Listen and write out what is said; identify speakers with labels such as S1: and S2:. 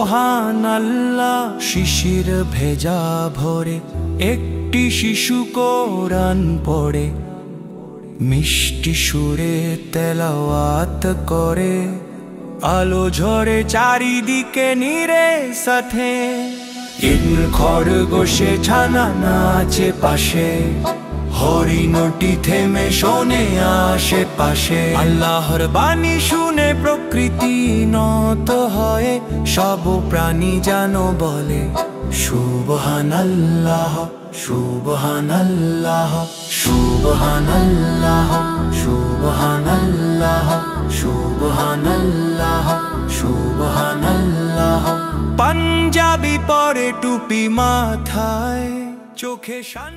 S1: সুবহানাল্লাহ শিশির ভেজা ভরে একটি শিশু কোরআন পড়ে, মিষ্টি সুরে তেলাওয়াত করে, আলো ঝরে চারিদিকে নীরে সাথে। ইন খরগোশে ছানা নাচে পাশে, হরিণটি থেমে শোনে আশেপাশে। আল্লাহর বাণী শুনে প্রকৃতি নত হয়, সব প্রাণী যেন বলে সুবহানাল্লাহ সুবহানাল্লাহ সুবহানাল্লাহ সুবহানাল্লাহ সুবহানাল্লাহ সুবহানাল্লাহ। পাঞ্জাবি পরে টুপি মাথায়, চোখে শান।